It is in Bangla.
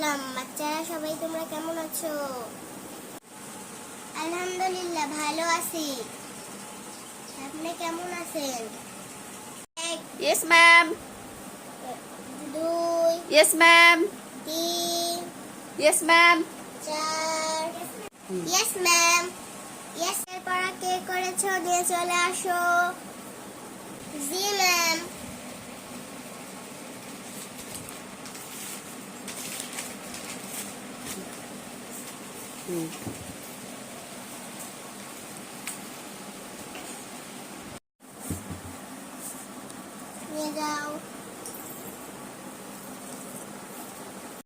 সালাম বাচ্চারা, সবাই তোমরা কেমন আছো? আলহামদুলিল্লাহ ভালো আছি। আপনি কেমন আছেন? Yes, ma'am. 2 Yes, ma'am. 3 Yes, ma'am. 4 Yes ma'am. Yes এর পড়া কে করেছো দিয়ে চলে আসো। জি ম্যাম। নিয়ে যাও।